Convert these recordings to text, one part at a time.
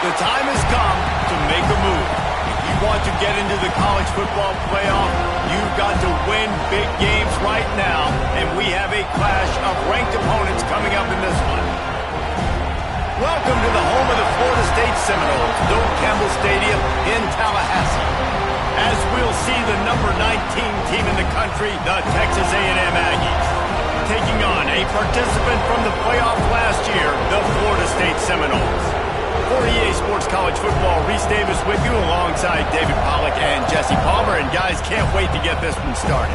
The time has come to make a move. If you want to get into the college football playoff, you've got to win big games right now, and we have a clash of ranked opponents coming up in this one. Welcome to the home of the Florida State Seminoles, Doak Campbell Stadium in Tallahassee. As we'll see the number 19 team in the country, the Texas A&M Aggies, taking on a participant from the playoff last year, the Florida State Seminoles. For EA Sports College Football, Reese Davis with you alongside David Pollack and Jesse Palmer. And guys, can't wait to get this one started.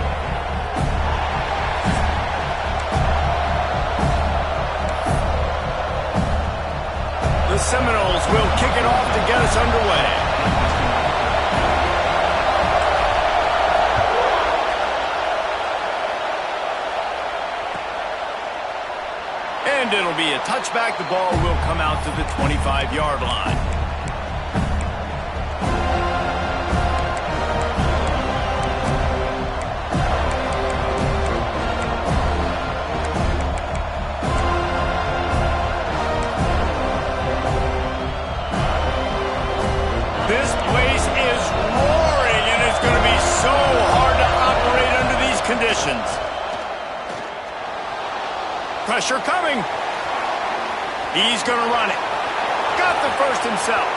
The Seminoles will kick it off to get us underway. And it'll be a touchback. The ball will come out to the 25-yard line. This place is roaring, and it's going to be so hard to operate under these conditions. Pressure coming. He's going to run it. Got the first himself.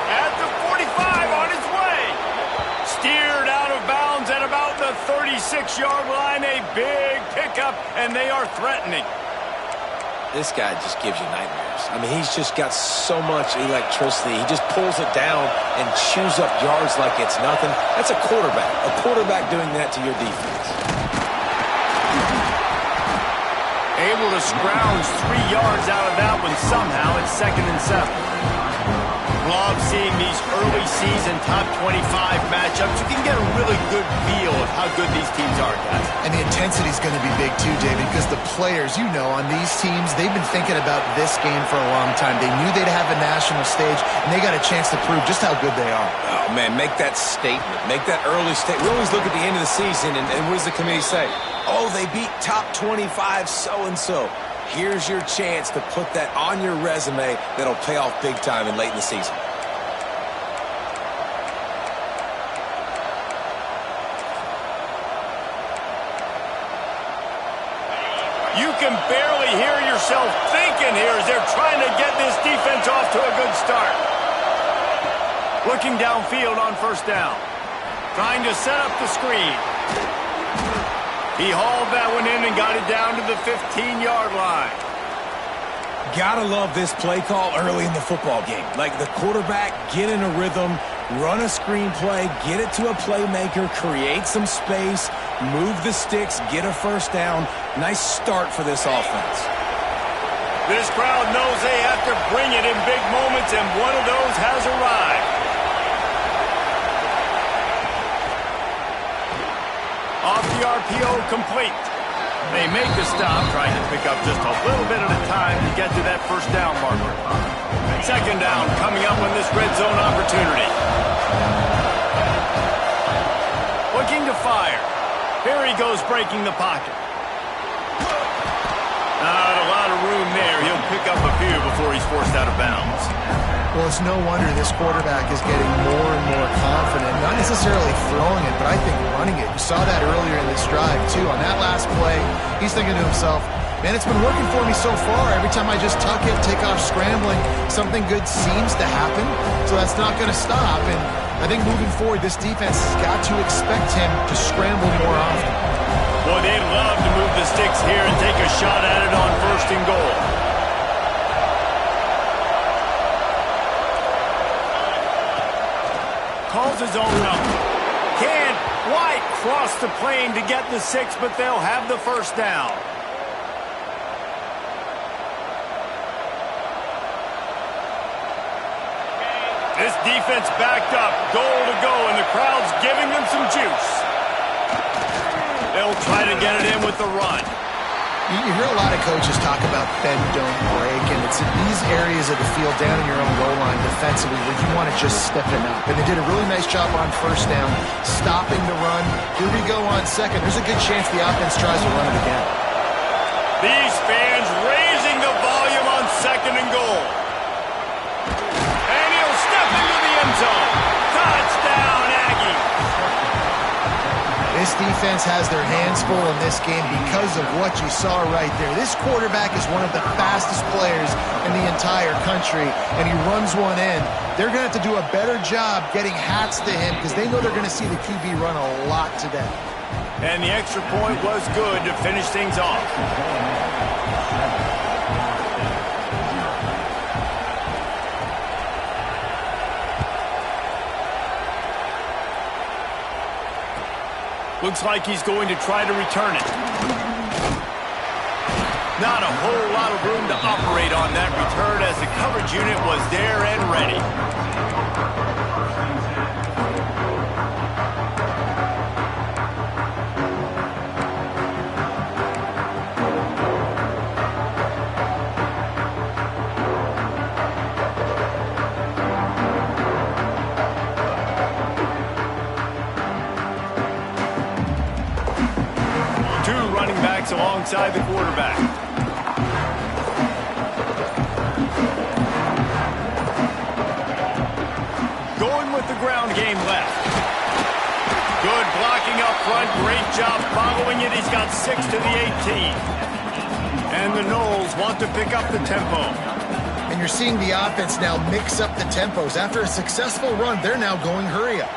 At the 45 on his way. Steered out of bounds at about the 36-yard line. A big pickup, and they are threatening. This guy just gives you nightmares. I mean, he's just got so much electricity. He just pulls it down and chews up yards like it's nothing. That's a quarterback. A quarterback doing that to your defense. Able to scrounge 3 yards out of that one somehow. It's 2nd and 7. Love seeing these early season top 25 matchups. You can get a really good feel of how good these teams are, guys. And the intensity is going to be big too, David, because the players, you know, on these teams, they've been thinking about this game for a long time. They knew they'd have a national stage, and they got a chance to prove just how good they are. Oh, man, make that statement. Make that early statement. We always look at the end of the season, and what does the committee say? Oh, they beat top 25 so-and-so. Here's your chance to put that on your resume that'll pay off big time and late in the season. You can barely hear yourself thinking here as they're trying to get this defense off to a good start. Looking downfield on first down. Trying to set up the screen. He hauled that one in and got it down to the 15-yard line. Gotta love this play call early in the football game. Like the quarterback, get in a rhythm, run a screen play, get it to a playmaker, create some space, move the sticks, get a first down. Nice start for this offense. This crowd knows they have to bring it in big moments, and one of those has arrived. Off the RPO, complete. They make the stop, trying to pick up just a little bit at a time to get to that first down marker. 2nd down coming up on this red zone opportunity. Looking to fire. Here he goes, breaking the pocket. Not a lot of room there. He'll pick up a few before he's forced out of bounds. Well, it's no wonder this quarterback is getting more and more confident. Not necessarily throwing it, but I think running it. You saw that earlier in this drive, too. On that last play, he's thinking to himself, man, it's been working for me so far. Every time I just tuck it, take off scrambling, something good seems to happen. So that's not going to stop. And I think moving forward, this defense has got to expect him to scramble more often. Boy, they'd love to move the sticks here and take a shot at it on 1st and goal. Calls his own number. Can't quite cross the plane to get the 6, but they'll have the first down. This defense backed up, goal to go, and the crowd's giving them some juice. They'll try to get it in with the run. You hear a lot of coaches talk about bend, don't break, and it's in these areas of the field down in your own goal line defensively where you want to just step it up. And they did a really nice job on first down, stopping the run. Here we go on 2nd. There's a good chance the offense tries to run it again. These fans raising the volume on 2nd and goal. And he'll defense has their hands full in this game because of what you saw right there. This quarterback is one of the fastest players in the entire country, and he runs one in. They're going to have to do a better job getting hats to him because they know they're going to see the QB run a lot today. And the extra point was good to finish things off. Looks like he's going to try to return it. Not a whole lot of room to operate on that return as the coverage unit was there and ready. Alongside the quarterback. Going with the ground game left. Good blocking up front. Great job following it. He's got 6 to the 18. And the Noles want to pick up the tempo. And you're seeing the offense now mix up the tempos. After a successful run, they're now going hurry up.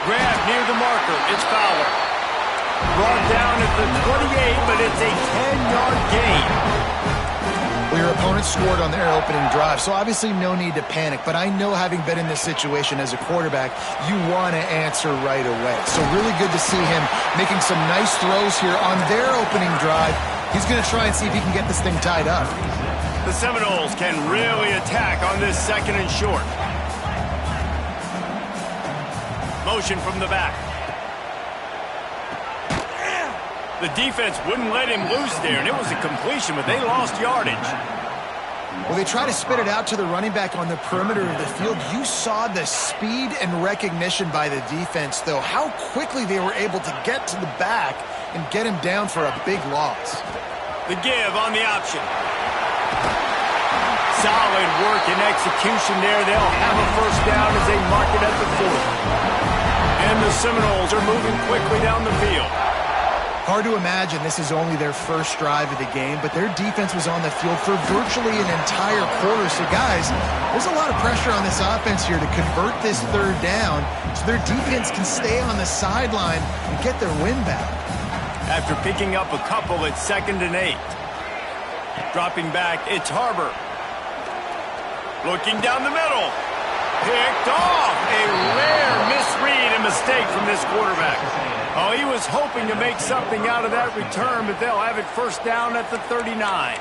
Grab near the marker. It's Fowler. Brought down at the 28, but it's a 10-yard gain. Well, your opponent scored on their opening drive, so obviously no need to panic. But I know, having been in this situation as a quarterback, you want to answer right away. So really good to see him making some nice throws here on their opening drive. He's going to try and see if he can get this thing tied up. The Seminoles can really attack on this 2nd and short. Motion from the back. The defense wouldn't let him loose there, and it was a completion, but they lost yardage. Well, they try to spit it out to the running back on the perimeter of the field. You saw the speed and recognition by the defense, though, how quickly they were able to get to the back and get him down for a big loss. The give on the option. Solid work and execution there. They'll have a first down as they mark it at the 40. And the Seminoles are moving quickly down the field. Hard to imagine this is only their first drive of the game, but their defense was on the field for virtually an entire quarter. So, guys, there's a lot of pressure on this offense here to convert this 3rd down so their defense can stay on the sideline and get their win back. After picking up a couple, it's 2nd and 8. Dropping back, it's Harbor. Looking down the middle. Picked off. A rare misread and mistake from this quarterback. Oh, he was hoping to make something out of that return, but they'll have it first down at the 39.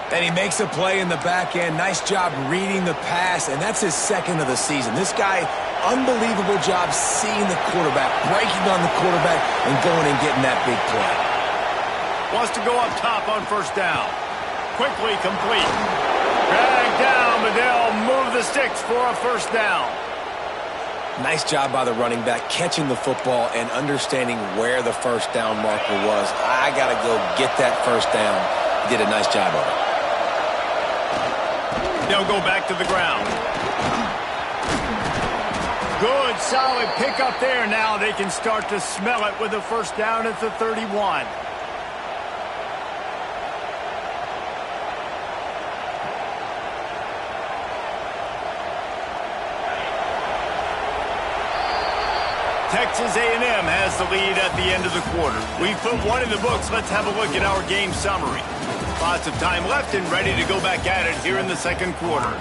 And he makes a play in the back end. Nice job reading the pass, and that's his 2nd of the season. This guy, unbelievable job seeing the quarterback, breaking on the quarterback, and going and getting that big play. Wants to go up top on first down. Quickly complete. Dragged down, but they'll move the sticks for a first down. Nice job by the running back, catching the football and understanding where the first down marker was. I got to go get that first down. He did a nice job of it. They'll go back to the ground. Good, solid pickup there. Now they can start to smell it with a first down at the 31. Texas A&M has the lead at the end of the quarter. We've put one in the books. Let's have a look at our game summary. Lots of time left and ready to go back at it here in the 2nd quarter.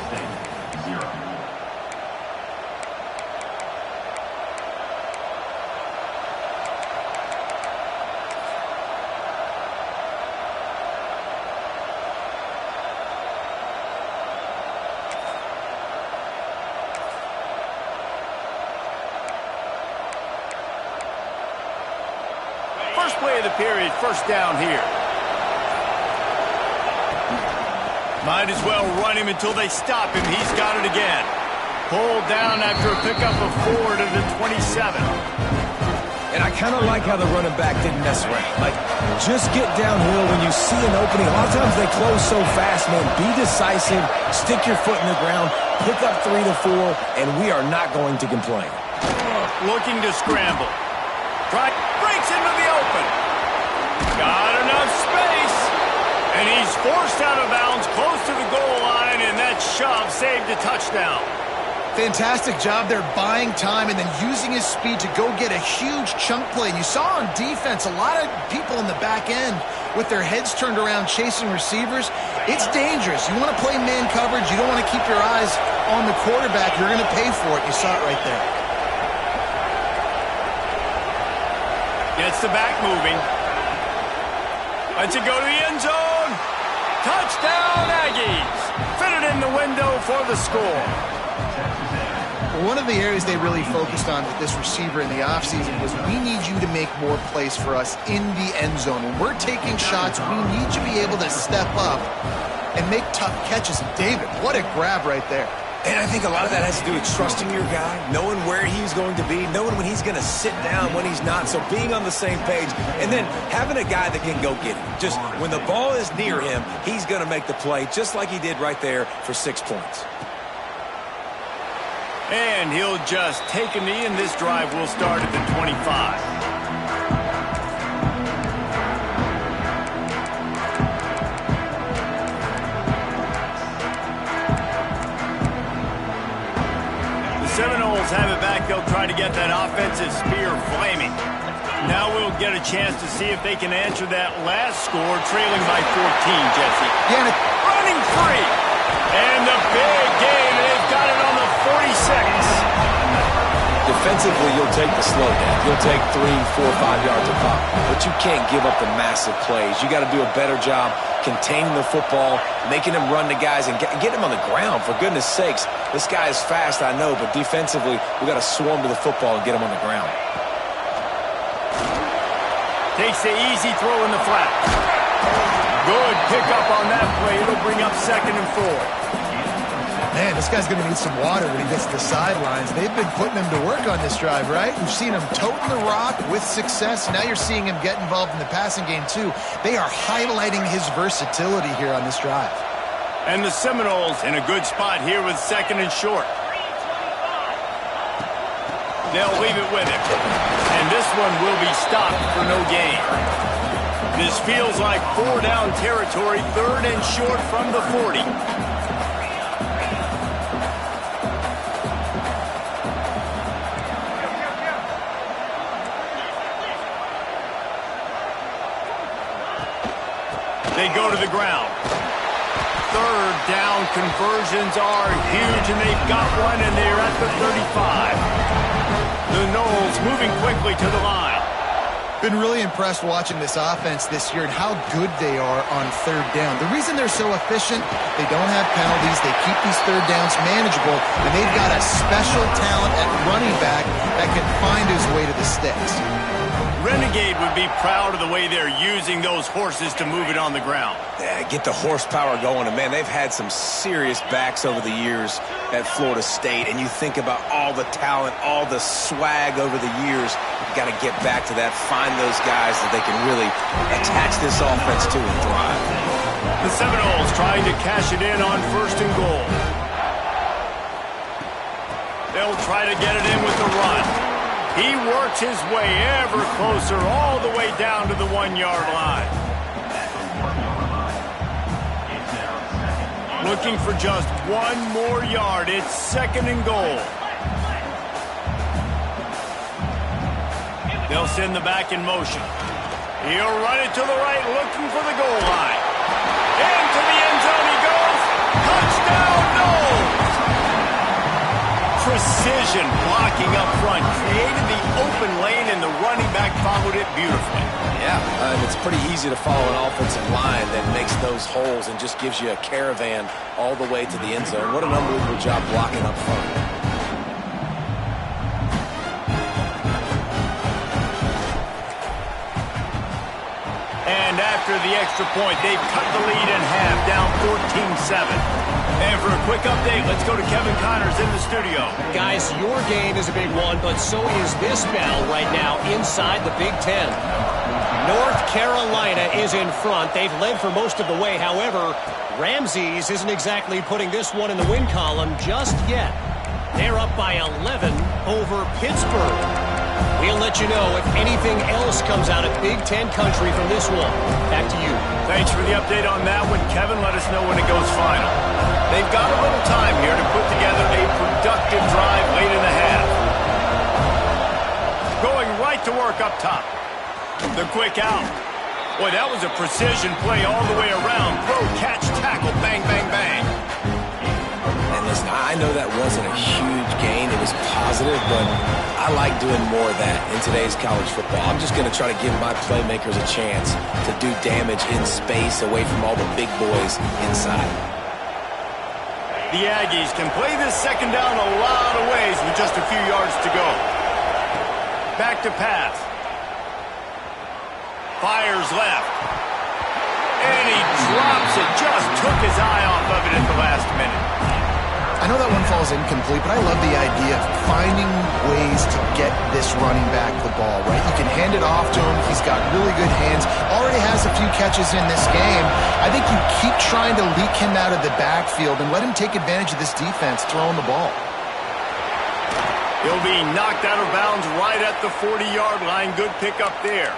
First play of the period, first down here. Might as well run him until they stop him. He's got it again. Pulled down after a pickup of 4 to the 27. And I kind of like how the running back didn't mess around. Like, just get downhill when you see an opening. A lot of times they close so fast, man. Be decisive, stick your foot in the ground, pick up 3 to 4, and we are not going to complain. Looking to scramble. Breaks into the open. Got enough space. And he's forced out of bounds close to the goal line, and that shove saved a touchdown. Fantastic job there buying time and then using his speed to go get a huge chunk play. And you saw on defense a lot of people in the back end with their heads turned around chasing receivers. It's dangerous. You want to play man coverage. You don't want to keep your eyes on the quarterback. You're going to pay for it. You saw it right there. Gets the back moving. Lets it go to the end zone. Touchdown, Aggies. Fitted in the window for the score. One of the areas they really focused on with this receiver in the offseason was we need you to make more plays for us in the end zone. When we're taking shots, we need you to be able to step up and make tough catches. And David, what a grab right there. And I think a lot of that has to do with trusting your guy, knowing where he's going to be, knowing when he's going to sit down, when he's not. So being on the same page, and then having a guy that can go get it. Just when the ball is near him, he's going to make the play, just like he did right there for 6 points. And he'll just take a knee, and this drive will start at the 25. The Seminoles have it back. They'll try to get that offensive spear flaming. Now we'll get a chance to see if they can answer that last score, trailing by 14, Jesse. Yeah, running free. And the big game, they've got it on the 46. Defensively, you'll take the slow down. You'll take 3, 4, 5 yards a pop. But you can't give up the massive plays. You got to do a better job containing the football, making them run the guys, and get them on the ground. For goodness sakes, this guy is fast, I know, but defensively, we got to swarm to the football and get him on the ground. Takes the easy throw in the flat. Good pickup on that play. It'll bring up 2nd and 4. Man, this guy's going to need some water when he gets to the sidelines. They've been putting him to work on this drive, right? We've seen him toting the rock with success. Now you're seeing him get involved in the passing game, too. They are highlighting his versatility here on this drive. And the Seminoles in a good spot here with 2nd and short. They'll leave it with him. And this one will be stopped for no gain. This feels like 4-down territory, 3rd and short from the 40. They go to the ground. 3rd down conversions are huge, and they've got one, and they're at the 35. The Noles moving quickly to the line. Been really impressed watching this offense this year and how good they are on 3rd down. The reason they're so efficient, they don't have penalties, they keep these 3rd downs manageable, and they've got a special talent at running back that can find his way to the sticks. Renegade would be proud of the way they're using those horses to move it on the ground. Yeah, get the horsepower going. And, man, they've had some serious backs over the years at Florida State. And you think about all the talent, all the swag over the years. You've got to get back to that, find those guys that they can really attach this offense to and thrive. The Seminoles trying to cash it in on 1st and goal. They'll try to get it in with the run. He works his way ever closer all the way down to the 1-yard line. Looking for just 1 more yard. It's 2nd and goal. They'll send the back in motion. He'll run it to the right, looking for the goal line. Into the end zone he goes. Touchdown, Noles! Precision blocking up front, created the open lane, and the running back followed it beautifully. Yeah, it's pretty easy to follow an offensive line that makes those holes and just gives you a caravan all the way to the end zone. What an unbelievable job blocking up front. And after the extra point, they've cut the lead in half, down 14-7. And for a quick update, let's go to Kevin Connors in the studio. Guys, your game is a big one, but so is this battle right now inside the Big Ten. North Carolina is in front. They've led for most of the way. However, Ramses isn't exactly putting this one in the win column just yet. They're up by 11 over Pittsburgh. We'll let you know if anything else comes out of Big Ten country from this one. Back to you. Thanks for the update on that one, Kevin. Let us know when it goes final. They've got a little time here to put together a productive drive late in the half. Going right to work up top. The quick out. Boy, that was a precision play all the way around. Throw, catch, tackle, bang, bang, bang. And listen, I know that wasn't a huge gain. It was positive, but I like doing more of that in today's college football. I'm just going to try to give my playmakers a chance to do damage in space away from all the big boys inside. The Aggies can play this second down a lot of ways with just a few yards to go. Back to pass. Fires left. And he drops it. Just took his eye off of it at the last minute. I know that one falls incomplete, but I love the idea of finding ways to get this running back the ball, right? You can hand it off to him. He's got really good hands. Already has a few catches in this game. I think you keep trying to leak him out of the backfield and let him take advantage of this defense throwing the ball. He'll be knocked out of bounds right at the 40-yard line. Good pickup there.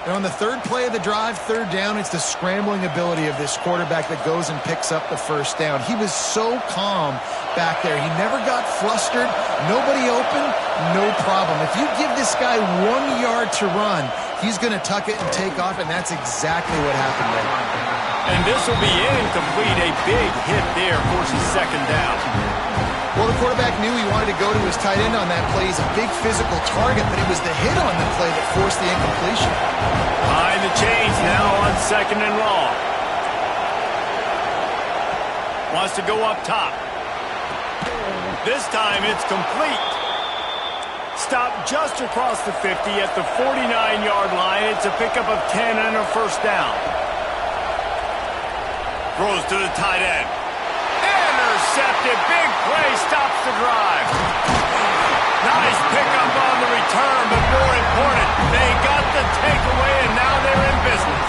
And on the third play of the drive, third down, it's the scrambling ability of this quarterback that goes and picks up the first down. He was so calm back there. He never got flustered. Nobody open, no problem. If you give this guy 1 yard to run, he's going to tuck it and take off, and that's exactly what happened there. And this will be incomplete. A big hit there forces second down. Well, the quarterback knew he wanted to go to his tight end on that play. He's a big physical target, but it was the hit on the play that forced the incompletion. Behind the chains now on second and long. Wants to go up top. This time it's complete. Stop just across the 50 at the 49-yard line. It's a pickup of 10 and a first down. Throws to the tight end. Intercepted. Big play. Stops the drive. Nice pickup on the return, but more important, they got the takeaway, and now they're in business.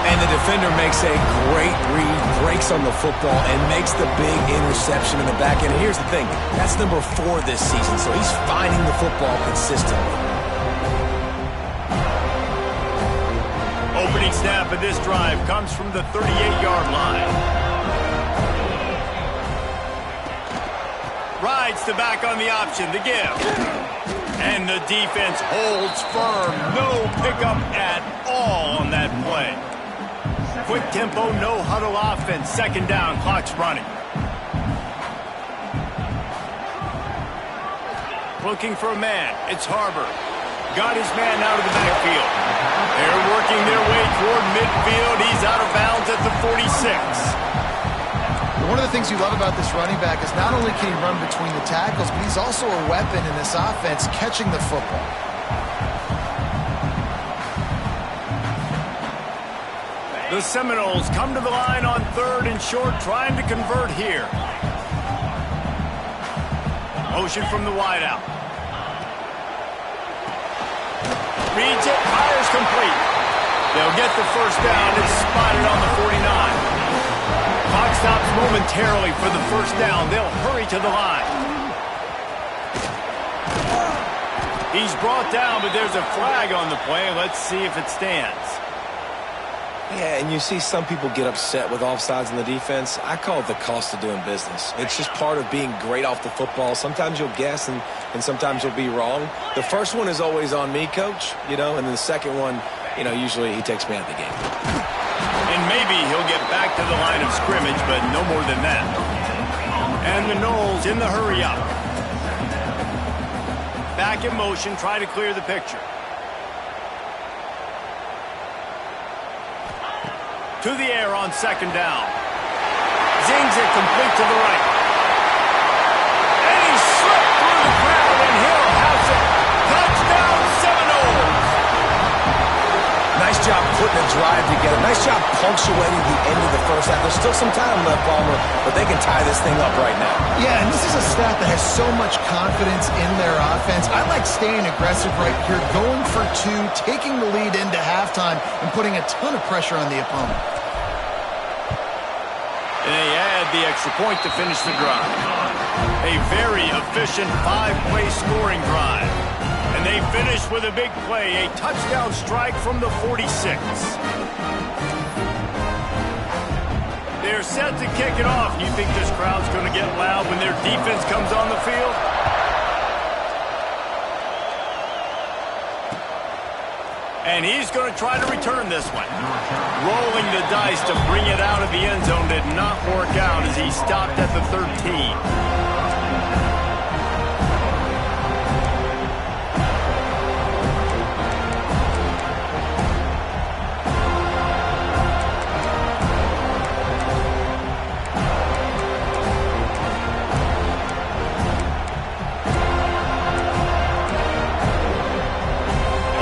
And the defender makes a great read, breaks on the football, and makes the big interception in the back end. And here's the thing, that's number 4 this season, so he's finding the football consistently. Opening snap of this drive comes from the 38-yard line. Rides the back on the option, the give. And the defense holds firm. No pickup at all on that play. Quick tempo, no huddle offense. Second down, clock's running. Looking for a man. It's Harbor. Got his man out of the backfield. They're working their way toward midfield. He's out of bounds at the 46. One of the things you love about this running back is not only can he run between the tackles, but he's also a weapon in this offense catching the football. The Seminoles come to the line on third and short, trying to convert here. Motion from the wideout. Reads it, fires complete. They'll get the first down. It's spotted on the 49. Clock stops momentarily for the first down. They'll hurry to the line. He's brought down, but there's a flag on the play. Let's see if it stands. Yeah, and you see some people get upset with offsides in the defense. I call it the cost of doing business. It's just part of being great off the football. Sometimes you'll guess and sometimes you'll be wrong. The first one is always on me, Coach, and then the second one, usually he takes me out of the game. And maybe he'll get back to the line of scrimmage, but no more than that. And the Noles in the hurry-up. Back in motion, try to clear the picture. To the air on second down. Zings it complete to the right. And he slipped through the crowd, and Hill has it. Touchdown, Seminoles! Nice job putting a drive together. Nice job punctuating the end of the first half. There's still some time left, Palmer, but they can tie this thing up right now. Yeah, and this is a staff that has so much confidence in their offense. I like staying aggressive right here, going for 2, taking the lead into halftime, and putting a ton of pressure on the opponent. And they add the extra point to finish the drive. A very efficient 5-play scoring drive. And they finish with a big play, a touchdown strike from the 46. They're set to kick it off. You think this crowd's going to get loud when their defense comes on the field? And he's going to try to return this one. Rolling the dice to bring it out of the end zone did not work out as he stopped at the 13.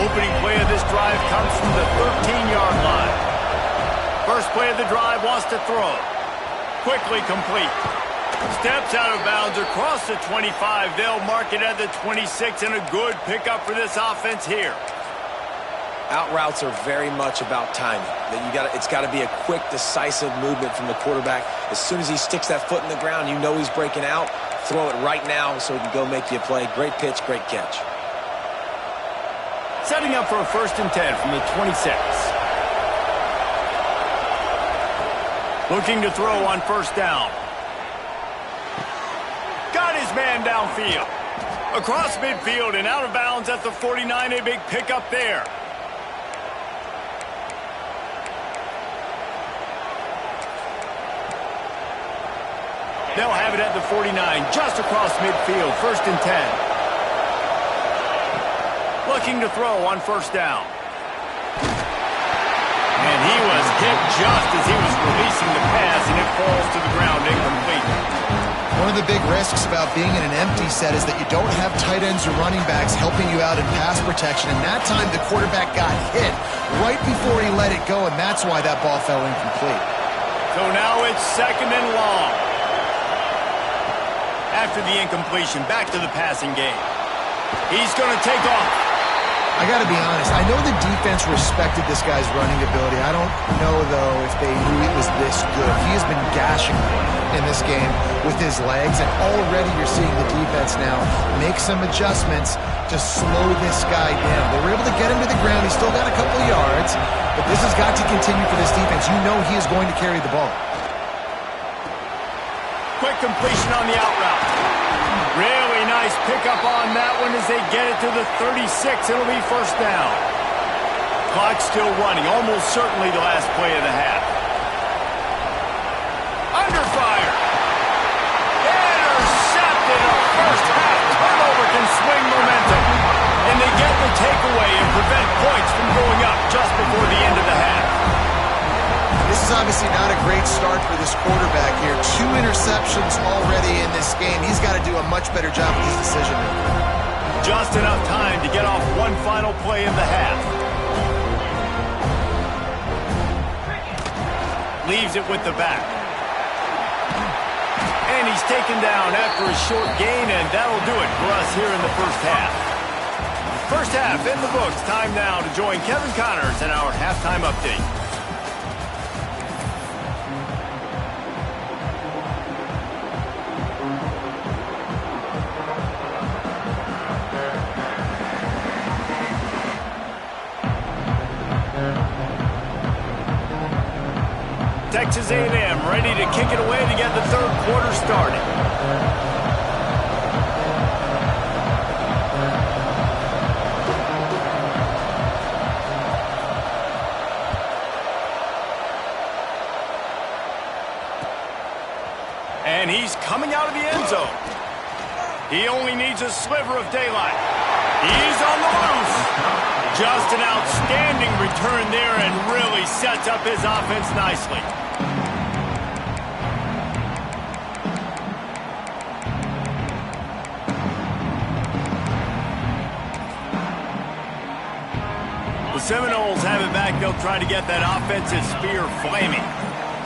Opening play of this drive comes from the 13-yard line. First play of the drive wants to throw. Quickly complete. Steps out of bounds across the 25. They'll mark it at the 26, and a good pickup for this offense here. Out routes are very much about timing. It's got to be a quick, decisive movement from the quarterback. As soon as he sticks that foot in the ground, you know he's breaking out. Throw it right now so he can go make you a play. Great pitch, great catch. Setting up for a 1st and 10 from the 26. Looking to throw on 1st down. Got his man downfield. Across midfield and out of bounds at the 49. A big pickup there. They'll have it at the 49, just across midfield, 1st and 10. Looking to throw on 1st down. And he was hit just as he was releasing the pass, and it falls to the ground incomplete. One of the big risks about being in an empty set is that you don't have tight ends or running backs helping you out in pass protection. And that time, the quarterback got hit right before he let it go, and that's why that ball fell incomplete. So now it's 2nd and long. After the incompletion, back to the passing game. He's going to take off. I got to be honest, I know the defense respected this guy's running ability. I don't know, though, if they knew it was this good. He has been gashing in this game with his legs, and already you're seeing the defense now make some adjustments to slow this guy down. They were able to get him to the ground. He's still got a couple yards, but this has got to continue for this defense. You know he is going to carry the ball. Quick completion on the out route. Really nice pickup on that one as they get it to the 36. It'll be 1st down. Clock still running, almost certainly the last play of the half. Under fire. Intercepted. A first half turnover can swing momentum. And they get the takeaway and prevent points from going up just before the end of the half. This is obviously not a great start for this quarterback here. 2 interceptions already in this game. He's got to do a much better job with his decision-making. Just enough time to get off one final play of the half. Leaves it with the back. And he's taken down after a short gain, and that'll do it for us here in the 1st half. 1st half in the books. Time now to join Kevin Connors in our halftime update. Texas A&M ready to kick it away to get the 3rd quarter started. And he's coming out of the end zone. He only needs a sliver of daylight. He's on the loose. Just an outstanding return there and really sets up his offense nicely. The Seminoles have it back. They'll try to get that offensive spear flaming.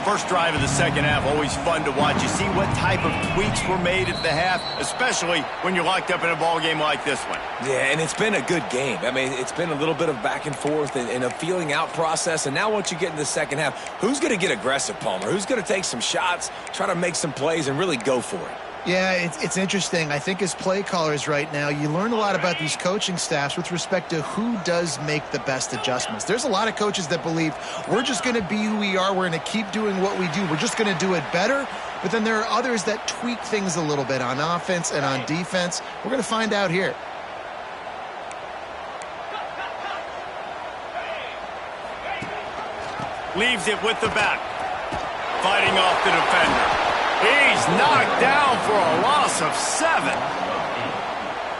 First drive of the 2nd half, always fun to watch. You see what type of tweaks were made at the half, especially when you're locked up in a ball game like this one. Yeah, and it's been a good game. I mean, it's been a little bit of back and forth and a feeling out process. And now once you get in the 2nd half, who's going to get aggressive, Palmer? Who's going to take some shots, try to make some plays, and really go for it? Yeah, it's interesting. I think as play callers right now, you learn a lot about these coaching staffs with respect to who does make the best adjustments. There's a lot of coaches that believe we're just going to be who we are. We're going to keep doing what we do. We're just going to do it better. But then there are others that tweak things a little bit on offense and on defense. We're going to find out here. Leaves it with the back. Fighting off the defender. He's knocked down for a loss of 7.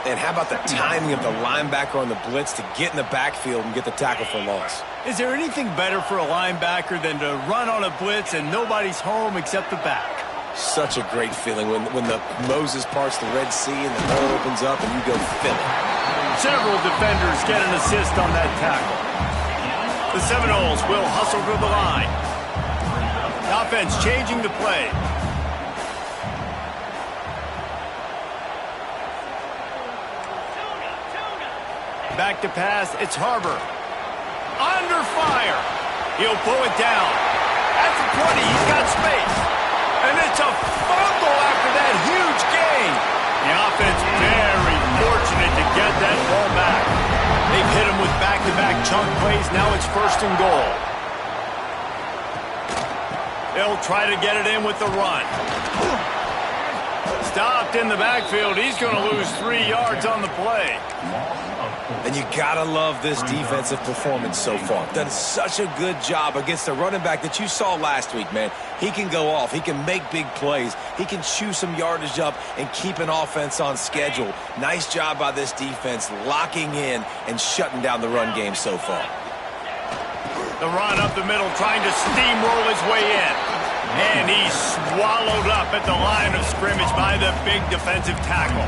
And how about the timing of the linebacker on the blitz to get in the backfield and get the tackle for loss? Is there anything better for a linebacker than to run on a blitz and nobody's home except the back? Such a great feeling when the Moses parts the Red Sea and the hole opens up and you go fill it. Several defenders get an assist on that tackle. The Seminoles will hustle to the line. The offense changing the play. Back to pass, it's Harbor. Under fire. He'll pull it down. At the 20, he's got space. And it's a fumble after that huge gain. The offense very fortunate to get that ball back. They've hit him with back-to-back chunk plays. Now it's 1st and goal. They'll try to get it in with the run. Stopped in the backfield. He's going to lose 3 yards on the play. And you gotta love this defensive performance so far. Done such a good job against the running back that you saw last week, man. He can go off. He can make big plays. He can chew some yardage up and keep an offense on schedule. Nice job by this defense locking in and shutting down the run game so far. The run up the middle, trying to steamroll his way in. And he's swallowed up at the line of scrimmage by the big defensive tackle.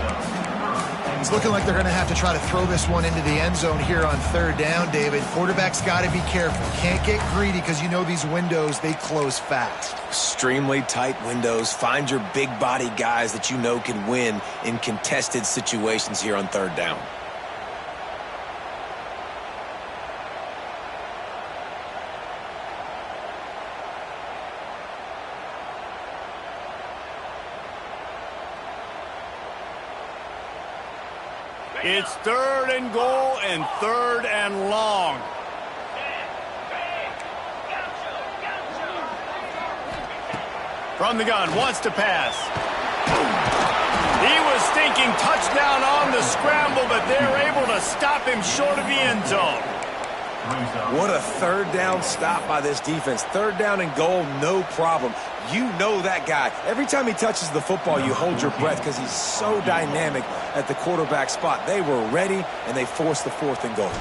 It's looking like they're going to have to try to throw this one into the end zone here on 3rd down, David. Quarterback's got to be careful. Can't get greedy because you know these windows, they close fast. Extremely tight windows. Find your big body guys that you know can win in contested situations here on 3rd down. It's 3rd and goal and 3rd and long. From the gun, wants to pass. He was thinking touchdown on the scramble, but they're able to stop him short of the end zone. What a 3rd down stop by this defense. 3rd down and goal, no problem. You know that guy. Every time he touches the football, you hold your breath because he's so dynamic at the quarterback spot. They were ready, and they forced the 4th and goal.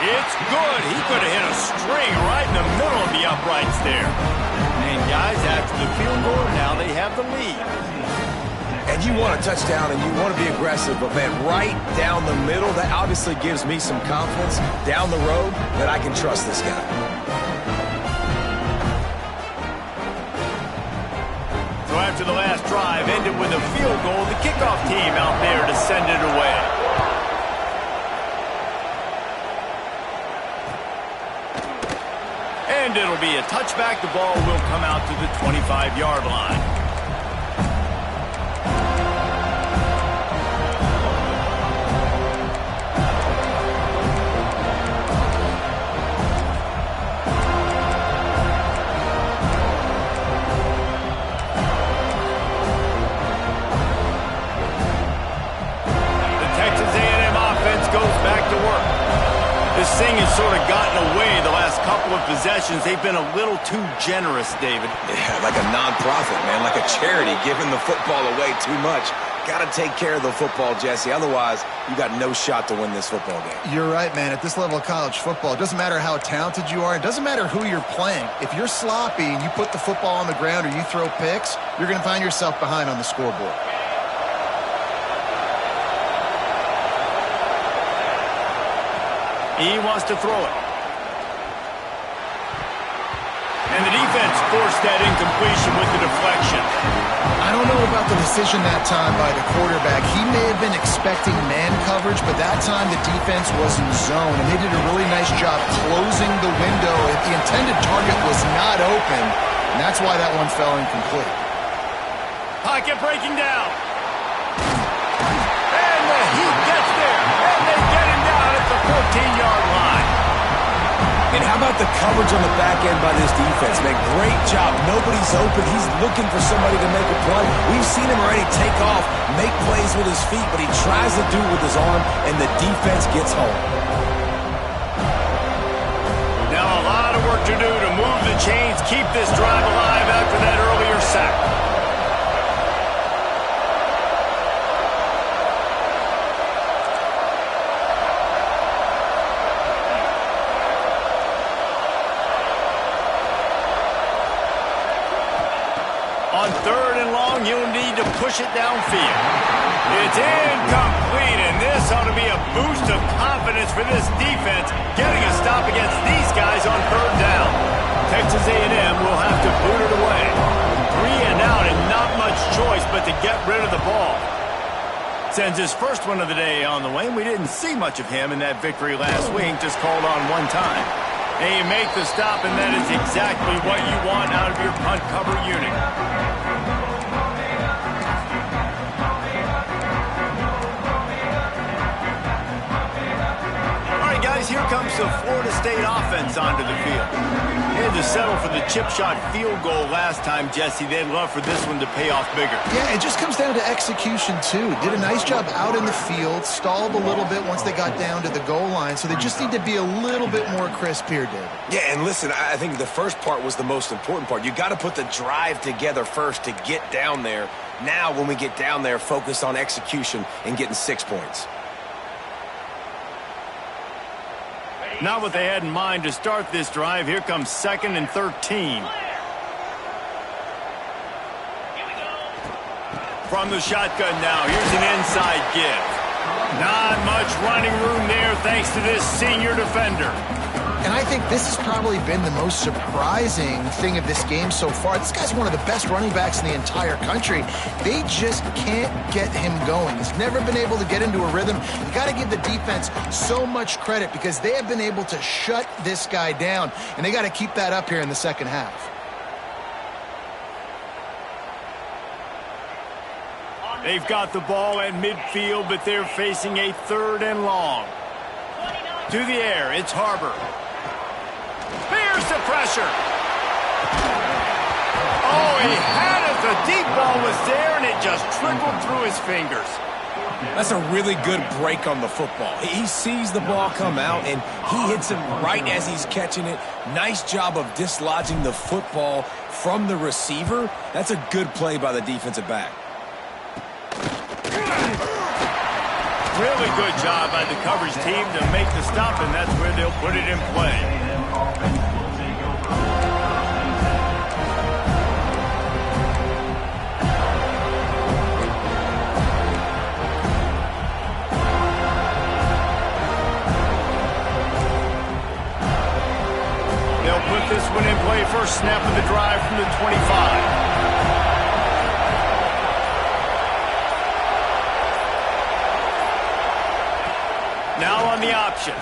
It's good. He could have hit a string right in the middle of the uprights there. And guys, after the field goal, now they have the lead. And you want a touchdown and you want to be aggressive, but man, right down the middle, that obviously gives me some confidence down the road that I can trust this guy. So after the last drive ended with a field goal, the kickoff team out there to send it away. And it'll be a touchback. The ball will come out to the 25-yard line. This thing has sort of gotten away the last couple of possessions. They've been a little too generous, David. Yeah, like a nonprofit, man, like a charity, giving the football away too much. Got to take care of the football, Jesse. Otherwise, you got no shot to win this football game. You're right, man. At this level of college football, it doesn't matter how talented you are. It doesn't matter who you're playing. If you're sloppy and you put the football on the ground or you throw picks, you're going to find yourself behind on the scoreboard. He wants to throw it. And the defense forced that incompletion with the deflection. I don't know about the decision that time by the quarterback. He may have been expecting man coverage, but that time the defense was in zone, and they did a really nice job closing the window. If the intended target was not open, and that's why that one fell incomplete. Pocket breaking down. And the Heat gets there, and they get him down at the 14-yard line. And how about the coverage on the back end by this defense, man? Great job. Nobody's open. He's looking for somebody to make a play. We've seen him already take off, make plays with his feet, but he tries to do it with his arm, and the defense gets home. Now a lot of work to do to move the chains, keep this drive alive after that earlier sack. On 3rd and long, you'll need to push it downfield. It's incomplete, and this ought to be a boost of confidence for this defense, getting a stop against these guys on 3rd down. Texas A&M will have to boot it away. 3 and out, and not much choice but to get rid of the ball. Sends his first one of the day on the way. We didn't see much of him in that victory last week, just called on one time. And you make the stop, and that is exactly what you want out of your punt cover unit. Here comes the Florida State offense onto the field. They had to settle for the chip shot field goal last time, Jesse. They'd love for this one to pay off bigger. Yeah, it just comes down to execution, too. Did a nice job out in the field, stalled a little bit once they got down to the goal line, so they just need to be a little bit more crisp here, David. Yeah, and listen, I think the first part was the most important part. You got to put the drive together first to get down there. Now, when we get down there, focus on execution and getting 6 points. Not what they had in mind to start this drive. Here comes 2nd and 13. From the shotgun now, here's an inside give. Not much running room there thanks to this senior defender. And I think this has probably been the most surprising thing of this game so far. This guy's one of the best running backs in the entire country. They just can't get him going. He's never been able to get into a rhythm. You got to give the defense so much credit because they have been able to shut this guy down, and they got to keep that up here in the second half. They've got the ball at midfield, but they're facing a 3rd and long. To the air, it's Harbor. Here's the pressure. Oh, he had it. The deep ball was there, and it just trickled through his fingers. That's a really good break on the football. He sees the ball come out, and he hits him right as he's catching it. Nice job of dislodging the football from the receiver. That's a good play by the defensive back. Really good job by the coverage team to make the stop, and that's where they'll put it in play. They'll put this one in play. First snap of the drive from the 25. Now on the option.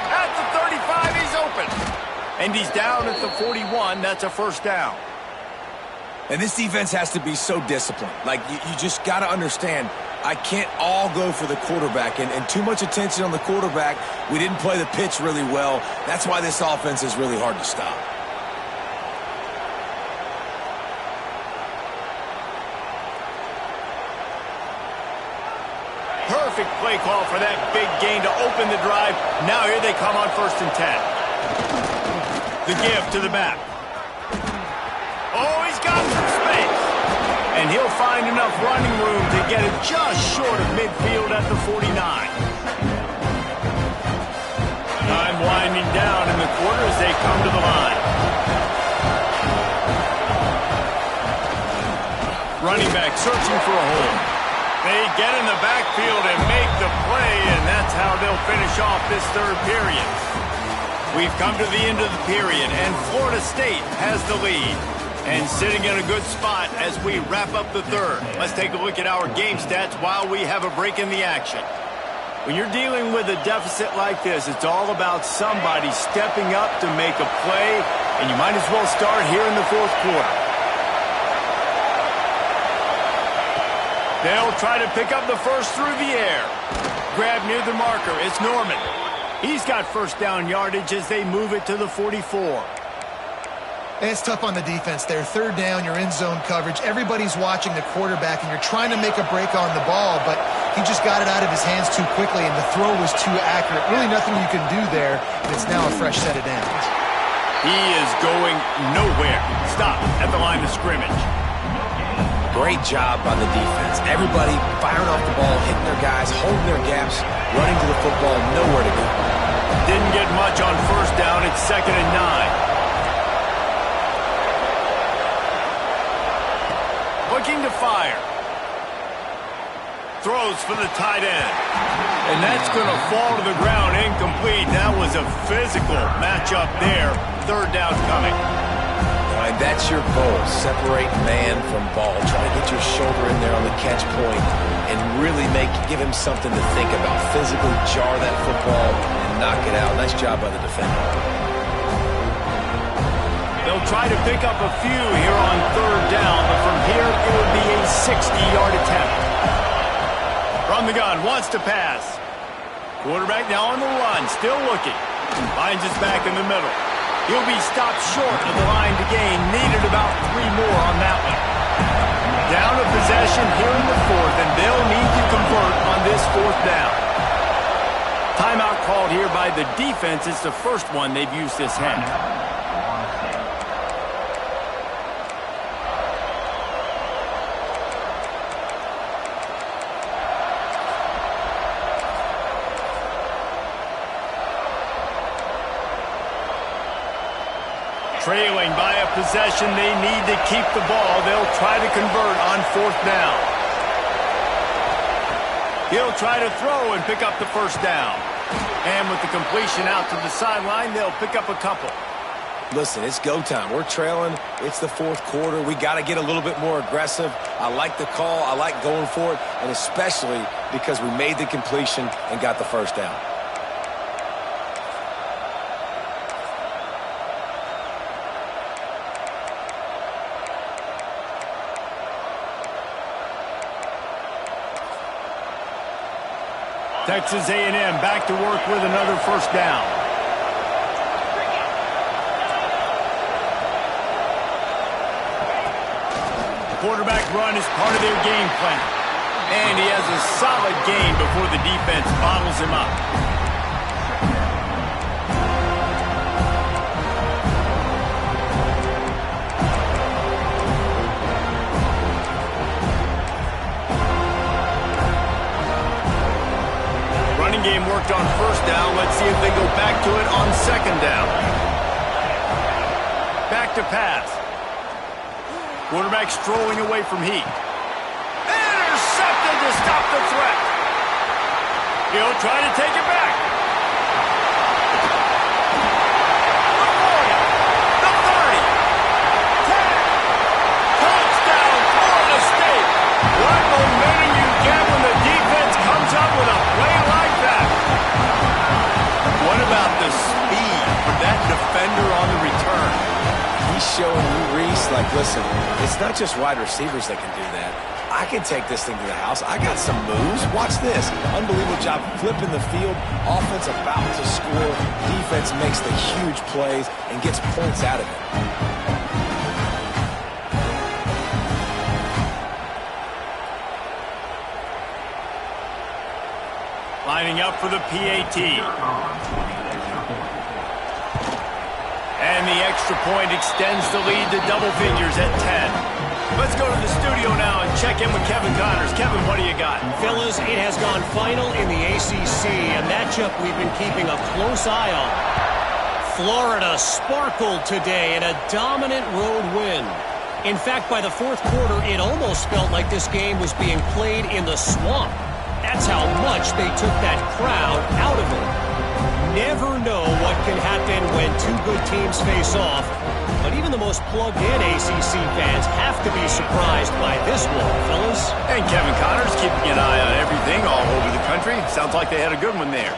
At the 35, he's open. And he's down at the 41. That's a first down. And this defense has to be so disciplined. Like, you just got to understand, I can't all go for the quarterback. And too much attention on the quarterback. We didn't play the pitch really well. That's why this offense is really hard to stop. Perfect play call for that big gain to open the drive. Now here they come on 1st and 10. The give to the back. Oh, he's got some space. And he'll find enough running room to get it just short of midfield at the 49. Time winding down in the quarter as they come to the line. Running back searching for a hole. They get in the backfield and make the play, and that's how they'll finish off this 3rd period. We've come to the end of the period, and Florida State has the lead. And sitting in a good spot as we wrap up the 3rd. Let's take a look at our game stats while we have a break in the action. When you're dealing with a deficit like this, it's all about somebody stepping up to make a play, and you might as well start here in the fourth quarter. They'll try to pick up the first through the air. Grab near the marker. It's Norman. He's got first down yardage as they move it to the 44. It's tough on the defense there. Third down, you're in zone coverage. Everybody's watching the quarterback, and you're trying to make a break on the ball, but he just got it out of his hands too quickly, and the throw was too accurate. Really nothing you can do there, and it's now a fresh set of downs. He is going nowhere. Stop at the line of scrimmage. Great job by the defense. Everybody firing off the ball, hitting their guys, holding their gaps, running to the football, nowhere to go. Didn't get much on first down. It's 2nd and 9. Looking to fire. Throws for the tight end. And that's going to fall to the ground incomplete. That was a physical matchup there. Third down coming. All right, that's your goal. Separate man from ball. Try to get your shoulder in there on the catch point and really give him something to think about. Physically jar that football and knock it out. Nice job by the defender. They'll try to pick up a few here on third down, but from here it will be a 60-yard attempt. From the gun, wants to pass. Quarterback now on the run, still looking. Finds his back in the middle. He'll be stopped short of the line to gain. Needed about 3 more on that one. Down a possession here in the fourth, and they'll need to convert on this fourth down. Timeout called here by the defense. It's the first one they've used this half. Trailing by a possession, they need to keep the ball. They'll try to convert on fourth down. He'll try to throw and pick up the first down. And with the completion out to the sideline, they'll pick up a couple. Listen, it's go time. We're trailing. It's the fourth quarter. We got to get a little bit more aggressive. I like the call. I like going for it, and especially because we made the completion and got the first down. Texas A&M back to work with another first down. The quarterback run is part of their game plan. And he has a solid gain before the defense bottles him up. Game worked on first down. Let's see if they go back to it on second down. Back to pass. Quarterback strolling away from heat. Intercepted to stop the threat. He'll try to take it back. The 40, the 30, 10. Touchdown, Florida State. What momentum you get when the defense comes up with a play like that. What about the speed for that defender on the return? He's showing you, Reese, like, listen, it's not just wide receivers that can do that. I can take this thing to the house. I got some moves. Watch this. Unbelievable job flipping the field. Offense about to score. Defense makes the huge plays and gets points out of it. Lining up for the PAT. And the extra point extends the lead to double figures at 10. Let's go to the studio now and check in with Kevin Connors. Kevin, what do you got? Fellas, it has gone final in the ACC, a matchup we've been keeping a close eye on. Florida sparkled today in a dominant road win. In fact, by the fourth quarter, it almost felt like this game was being played in the swamp. That's how much they took that crowd out of it. Never know what can happen when two good teams face off. But even the most plugged-in ACC fans have to be surprised by this one, fellas. And Kevin Connor's keeping an eye on everything all over the country. Sounds like they had a good one there.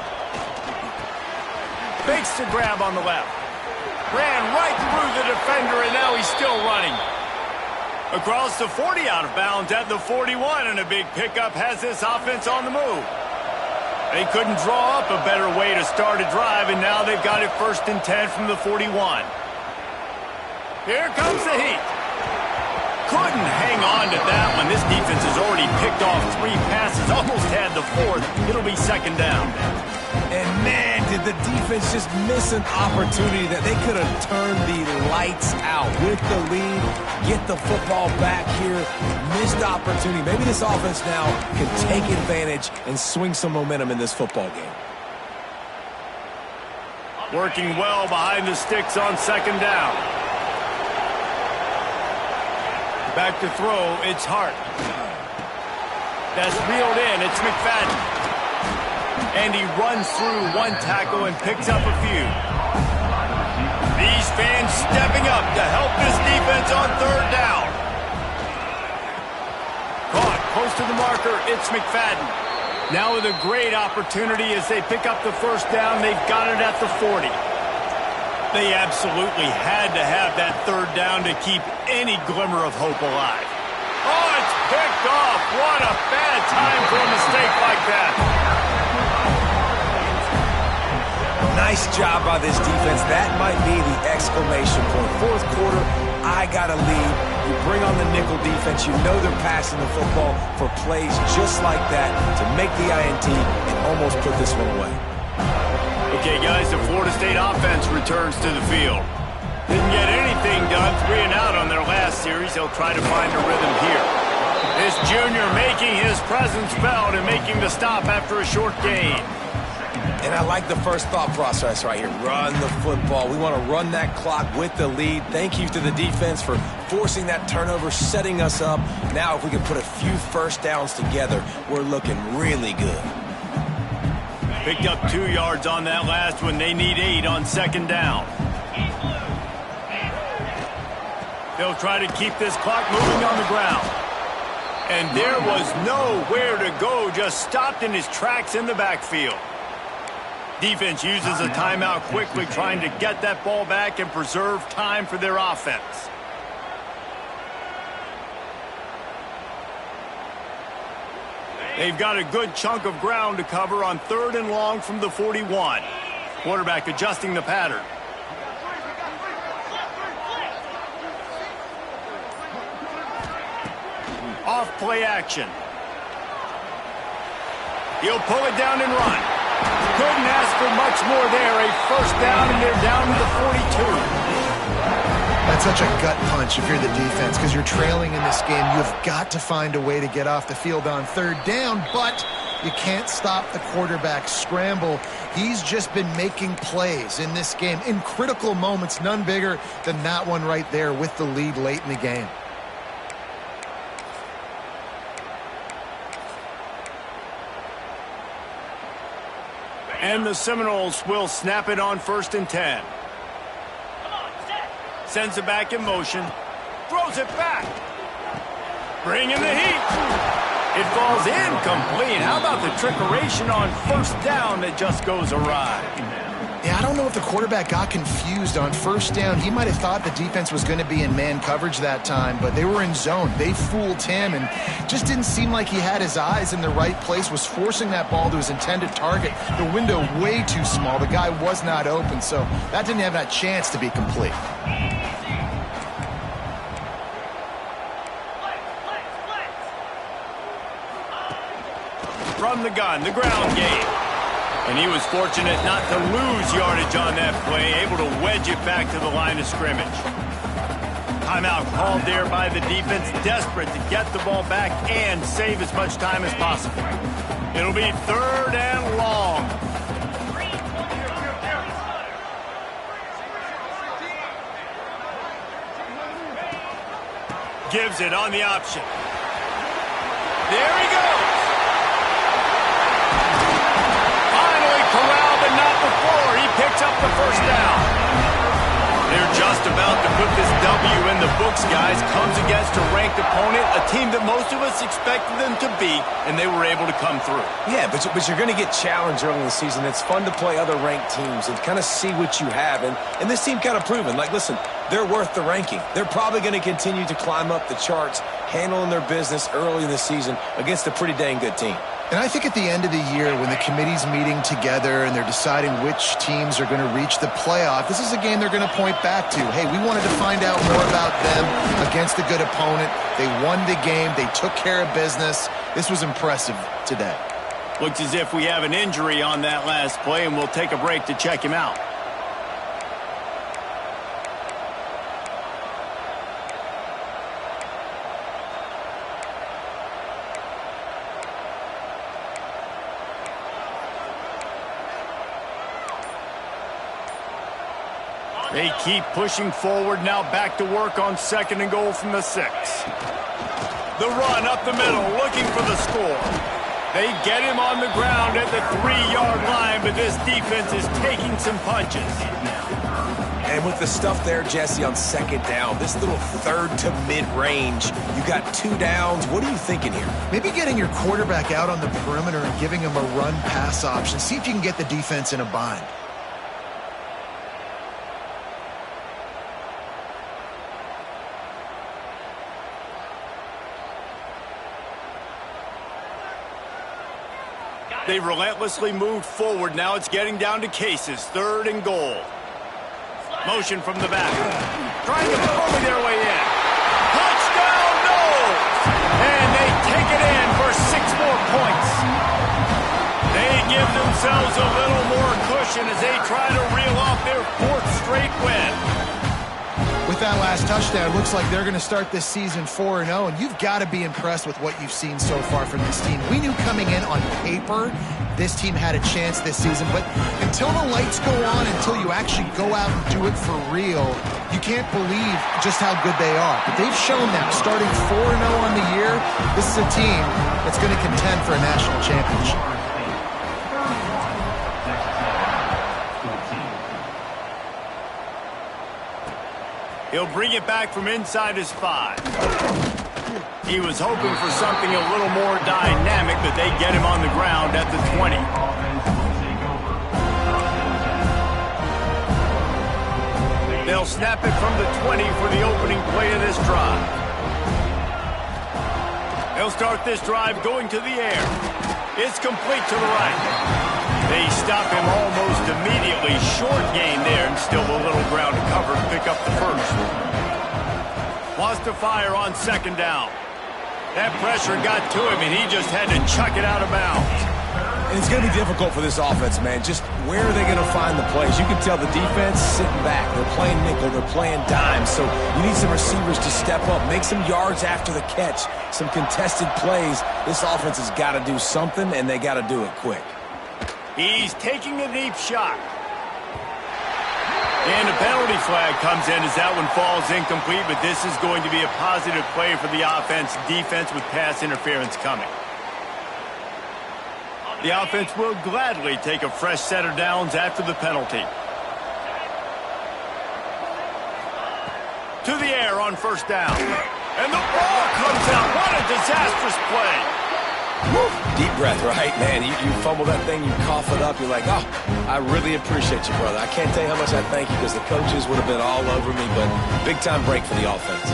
Fakes to grab on the left. Ran right through the defender, and now he's still running. Across the 40, out of bounds at the 41, and a big pickup has this offense on the move. They couldn't draw up a better way to start a drive, and now they've got it 1st and 10 from the 41. Here comes the heat. Couldn't hang on to that one. This defense has already picked off 3 passes, almost had the 4th. It'll be 2nd down. And man, did the defense just miss an opportunity that they could have turned the lights out with the lead, get the football back here, missed opportunity. Maybe this offense now can take advantage and swing some momentum in this football game. Working well behind the sticks on 2nd down. Back to throw, it's Hart. That's reeled in, it's McFadden. And he runs through 1 tackle and picks up a few. These fans stepping up to help this defense on 3rd down. Caught close to the marker, it's McFadden. Now with a great opportunity as they pick up the 1st down, they've got it at the 40. They absolutely had to have that 3rd down to keep any glimmer of hope alive. Oh, it's picked off. What a bad time for a mistake like that. Nice job by this defense. That might be the exclamation point. 4th quarter, I got a lead. You bring on the nickel defense. You know they're passing the football for plays just like that to make the INT and almost put this one away. Okay, guys, the Florida State offense returns to the field. Didn't get anything done, 3 and out on their last series. They'll try to find a rhythm here. This junior making his presence felt and making the stop after a short gain. And I like the first thought process right here. Run the football. We want to run that clock with the lead. Thank you to the defense for forcing that turnover, setting us up. Now if we can put a few 1st downs together, we're looking really good. Picked up 2 yards on that last one. They need 8 on 2nd down. They'll try to keep this clock moving on the ground. And there was nowhere to go, just stopped in his tracks in the backfield. Defense uses a timeout quickly, trying to get that ball back and preserve time for their offense. They've got a good chunk of ground to cover on 3rd and long from the 41. Quarterback adjusting the pattern. Off play action. He'll pull it down and run. Couldn't ask for much more there. A 1st down, and they're down to the 42. That's such a gut punch if you're the defense, because you're trailing in this game. You've got to find a way to get off the field on 3rd down, but you can't stop the quarterback scramble. He's just been making plays in this game in critical moments, none bigger than that one right there with the lead late in the game. And the Seminoles will snap it on 1st and 10. Sends it back in motion. Throws it back. Bringing the heat. It falls incomplete. How about the trickeration on 1st down that just goes awry? Yeah, I don't know if the quarterback got confused on 1st down. He might have thought the defense was going to be in man coverage that time, but they were in zone. They fooled him and just didn't seem like he had his eyes in the right place, was forcing that ball to his intended target. The window way too small. The guy was not open, so that didn't have that chance to be complete. From the gun, the ground game. And he was fortunate not to lose yardage on that play, able to wedge it back to the line of scrimmage. Timeout called there by the defense, desperate to get the ball back and save as much time as possible. It'll be 3rd and long. Gives it on the option. There he goes. Corral, but not before. He picks up the 1st down. books, guys, comes against a ranked opponent, a team that most of us expected them to beat, and they were able to come through. Yeah, but you're going to get challenged early in the season. It's fun to play other ranked teams and kind of see what you have. And this team kind of proven, like, listen, they're worth the ranking. They're probably going to continue to climb up the charts, handling their business early in the season against a pretty dang good team. And I think at the end of the year, when the committee's meeting together and they're deciding which teams are going to reach the playoff, this is a game they're going to point back to. Hey, we wanted to find out more about them against a good opponent. They won the game. They took care of business. This was impressive today. Looks as if we have an injury on that last play, and we'll take a break to check him out. They keep pushing forward, now back to work on 2nd and goal from the 6. The run up the middle, looking for the score. They get him on the ground at the 3-yard line, but this defense is taking some punches. And with the stuff there, Jesse, on 2nd down, this little 3rd to mid-range, you got 2 downs. What are you thinking here? Maybe getting your quarterback out on the perimeter and giving him a run-pass option. See if you can get the defense in a bind. They relentlessly moved forward. Now it's getting down to cases. 3rd and goal. Motion from the back. Trying to bully their way in. Touchdown, noles! And they take it in for 6 more points. They give themselves a little more cushion as they try to reel off their 4th straight win. With that last touchdown, looks like they're going to start this season 4-0, and you've got to be impressed with what you've seen so far from this team. We knew coming in on paper this team had a chance this season, but until the lights go on, until you actually go out and do it for real, you can't believe just how good they are. But they've shown that starting 4-0 on the year, this is a team that's going to contend for a national championship. He'll bring it back from inside his 5. He was hoping for something a little more dynamic, but they get him on the ground at the 20. They'll snap it from the 20 for the opening play of this drive. They'll start this drive going to the air. It's complete to the right. They stop him almost immediately. Short gain there, and still a little ground to cover to pick up the 1st. Wants to fire on 2nd down. That pressure got to him, and he just had to chuck it out of bounds. And it's going to be difficult for this offense, man. Just where are they going to find the plays? You can tell the defense sitting back. They're playing nickel. They're playing dime. So you need some receivers to step up, make some yards after the catch, some contested plays. This offense has got to do something, and they got to do it quick. He's taking a deep shot. And a penalty flag comes in as that one falls incomplete, but this is going to be a positive play for the offense. Defense with pass interference coming. The offense will gladly take a fresh set of downs after the penalty. To the air on 1st down. And the ball comes out. What a disastrous play. Woo. Deep breath, right, man? You fumble that thing, you cough it up, you're like, oh, I really appreciate you, brother. I can't tell you how much I thank you because the coaches would have been all over me, but big-time break for the offense.